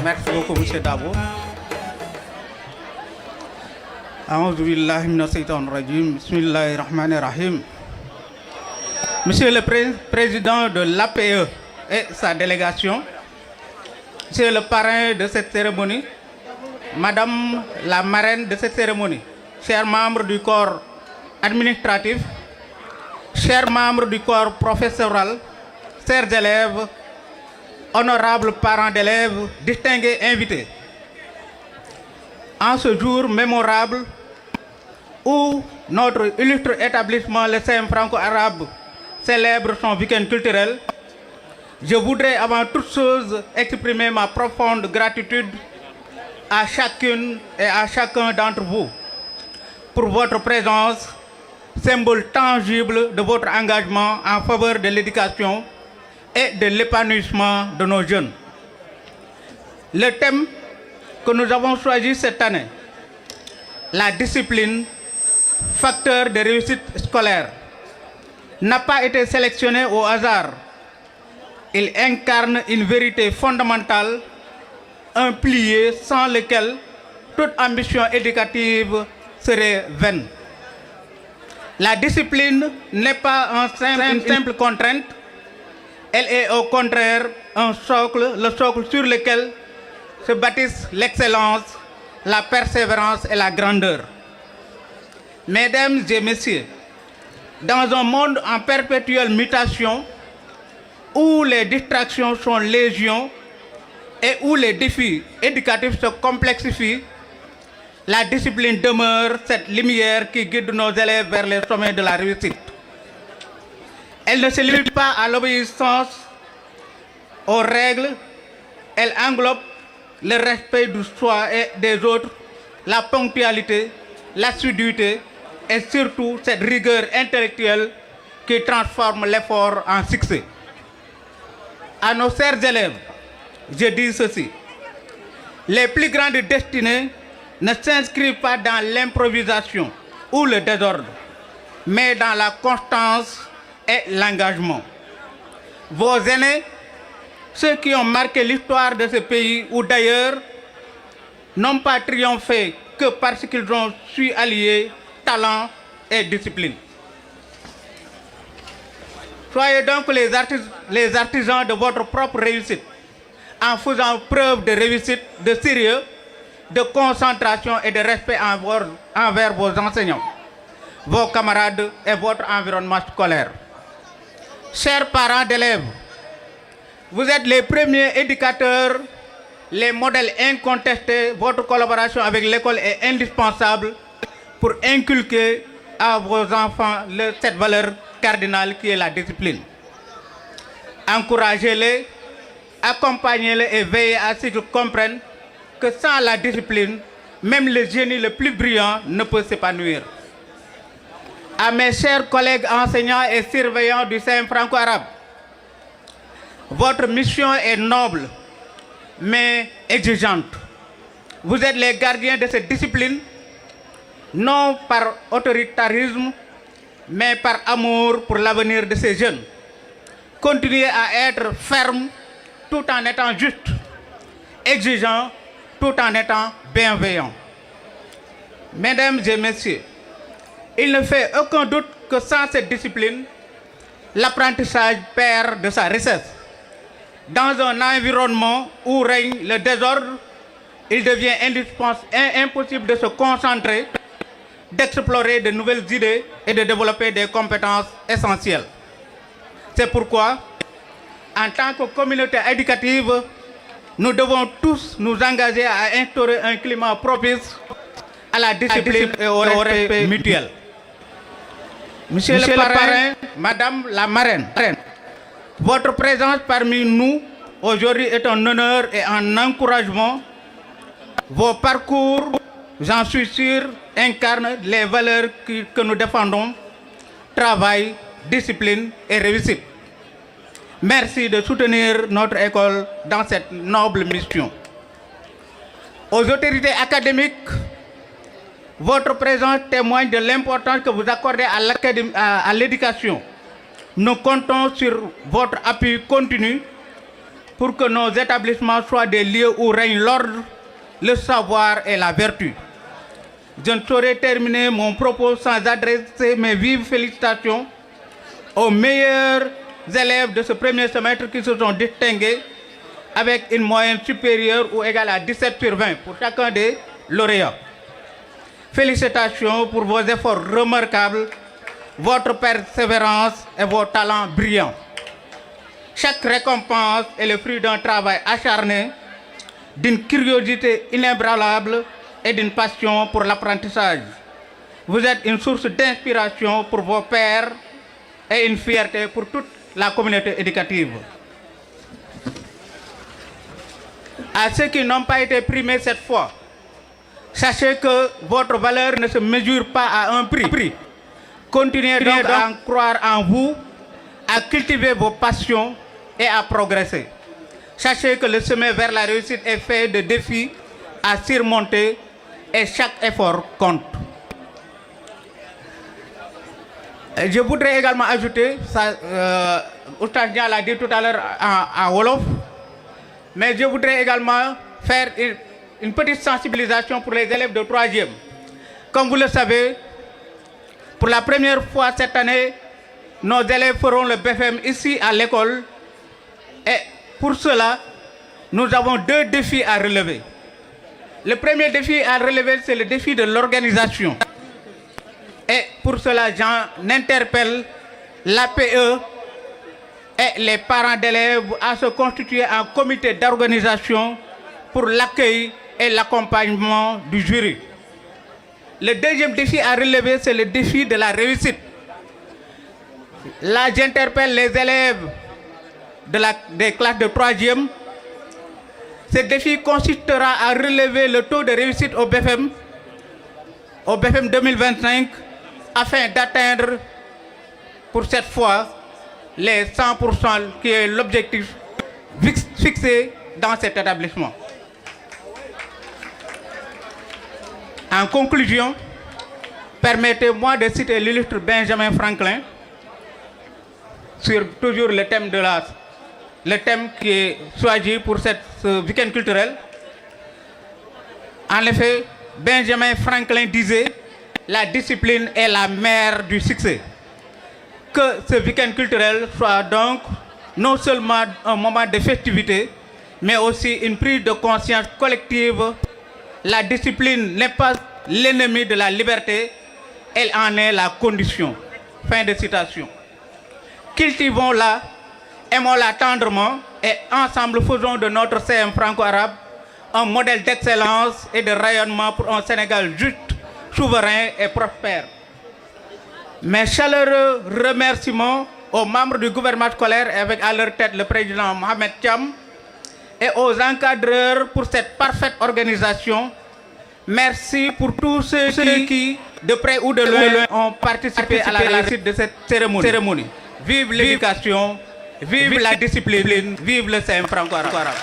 Merci beaucoup, M. Dabo. A'oudhu billahi minash shaitanir rajim. Bismillahir rahmanir rahim. Monsieur le Président de l'APE et sa délégation, Monsieur le parrain de cette cérémonie, Madame la marraine de cette cérémonie, chers membres du corps administratif, chers membres du corps professoral, chers élèves, honorables parents d'élèves, distingués invités. En ce jour mémorable où notre illustre établissement, le CEM franco-arabe, célèbre son week-end culturel, je voudrais avant toute chose exprimer ma profonde gratitude à chacune et à chacun d'entre vous pour votre présence, symbole tangible de votre engagement en faveur de l'éducation et de l'épanouissement de nos jeunes. Le thème que nous avons choisi cette année, la discipline, facteur de réussite scolaire, n'a pas été sélectionné au hasard. Il incarne une vérité fondamentale, un pilier sans lequel toute ambition éducative serait vaine. La discipline n'est pas une simple contrainte, elle est au contraire un socle, le socle sur lequel se bâtissent l'excellence, la persévérance et la grandeur. Mesdames et messieurs, dans un monde en perpétuelle mutation, où les distractions sont légion et où les défis éducatifs se complexifient, la discipline demeure cette lumière qui guide nos élèves vers les sommets de la réussite. Elle ne se limite pas à l'obéissance aux règles, elle englobe le respect du soi et des autres, la ponctualité, l'assiduité et surtout cette rigueur intellectuelle qui transforme l'effort en succès. À nos chers élèves, je dis ceci: les plus grandes destinées ne s'inscrivent pas dans l'improvisation ou le désordre, mais dans la constance et l'engagement. Vos aînés, ceux qui ont marqué l'histoire de ce pays ou d'ailleurs, n'ont pas triomphé que parce qu'ils ont su allier talent et discipline. Soyez donc les artisans de votre propre réussite, en faisant preuve de réussite, de sérieux, de concentration et de respect envers vos enseignants, vos camarades et votre environnement scolaire. Chers parents d'élèves, vous êtes les premiers éducateurs, les modèles incontestés. Votre collaboration avec l'école est indispensable pour inculquer à vos enfants cette valeur cardinale qui est la discipline. Encouragez-les, accompagnez-les et veillez à ce qu'ils comprennent que sans la discipline, même le génie le plus brillant ne peut s'épanouir. À mes chers collègues enseignants et surveillants du CEM franco-arabe, votre mission est noble, mais exigeante. Vous êtes les gardiens de cette discipline, non par autoritarisme, mais par amour pour l'avenir de ces jeunes. Continuez à être ferme tout en étant juste, exigeant tout en étant bienveillant. Mesdames et messieurs, il ne fait aucun doute que sans cette discipline, l'apprentissage perd de sa richesse. Dans un environnement où règne le désordre, il devient impossible de se concentrer, d'explorer de nouvelles idées et de développer des compétences essentielles. C'est pourquoi, en tant que communauté éducative, nous devons tous nous engager à instaurer un climat propice à la discipline et au respect mutuel. Monsieur le parrain, Madame la marraine, votre présence parmi nous aujourd'hui est un honneur et un encouragement. Vos parcours, j'en suis sûr, incarnent les valeurs que nous défendons: travail, discipline et réussite. Merci de soutenir notre école dans cette noble mission. Aux autorités académiques, votre présence témoigne de l'importance que vous accordez à l'éducation. Nous comptons sur votre appui continu pour que nos établissements soient des lieux où règne l'ordre, le savoir et la vertu. Je ne saurais terminer mon propos sans adresser mes vives félicitations aux meilleurs élèves de ce premier semestre qui se sont distingués avec une moyenne supérieure ou égale à 17 sur 20 pour chacun des lauréats. Félicitations pour vos efforts remarquables, votre persévérance et vos talents brillants. Chaque récompense est le fruit d'un travail acharné, d'une curiosité inébranlable et d'une passion pour l'apprentissage. Vous êtes une source d'inspiration pour vos pairs et une fierté pour toute la communauté éducative. À ceux qui n'ont pas été primés cette fois, sachez que votre valeur ne se mesure pas à un prix. Continuez donc à croire en vous, à cultiver vos passions et à progresser. Sachez que le chemin vers la réussite est fait de défis à surmonter et chaque effort compte. Je voudrais également ajouter, Oustaz Dia l'a dit tout à l'heure en Wolof, mais je voudrais également faire une petite sensibilisation pour les élèves de 3e. Comme vous le savez, pour la première fois cette année, nos élèves feront le BFM ici à l'école. Et pour cela, nous avons 2 défis à relever. Le premier défi à relever, c'est le défi de l'organisation. Et pour cela, j'en interpelle l'APE et les parents d'élèves à se constituer en comité d'organisation pour l'accueil et l'accompagnement du jury. Le deuxième défi à relever, c'est le défi de la réussite. Là, j'interpelle les élèves des classes de 3e. Ce défi consistera à relever le taux de réussite au BFM 2025 afin d'atteindre pour cette fois les 100% qui est l'objectif fixé dans cet établissement. En conclusion, permettez-moi de citer l'illustre Benjamin Franklin sur toujours le thème qui est choisi pour ce week-end culturel. En effet, Benjamin Franklin disait « La discipline est la mère du succès ». Que ce week-end culturel soit donc non seulement un moment de festivité, mais aussi une prise de conscience collective. La discipline n'est pas l'ennemi de la liberté, elle en est la condition. Fin de citation. Cultivons-la, aimons-la tendrement et ensemble faisons de notre CM franco-arabe un modèle d'excellence et de rayonnement pour un Sénégal juste, souverain et prospère. Mes chaleureux remerciements aux membres du gouvernement scolaire et avec à leur tête le président Mohamed Thiam et aux encadreurs pour cette parfaite organisation. Merci pour tous ceux qui, de près ou de loin, ont participé à la réussite de cette cérémonie. Vive l'éducation, vive la discipline, vive le CM franco-arabe.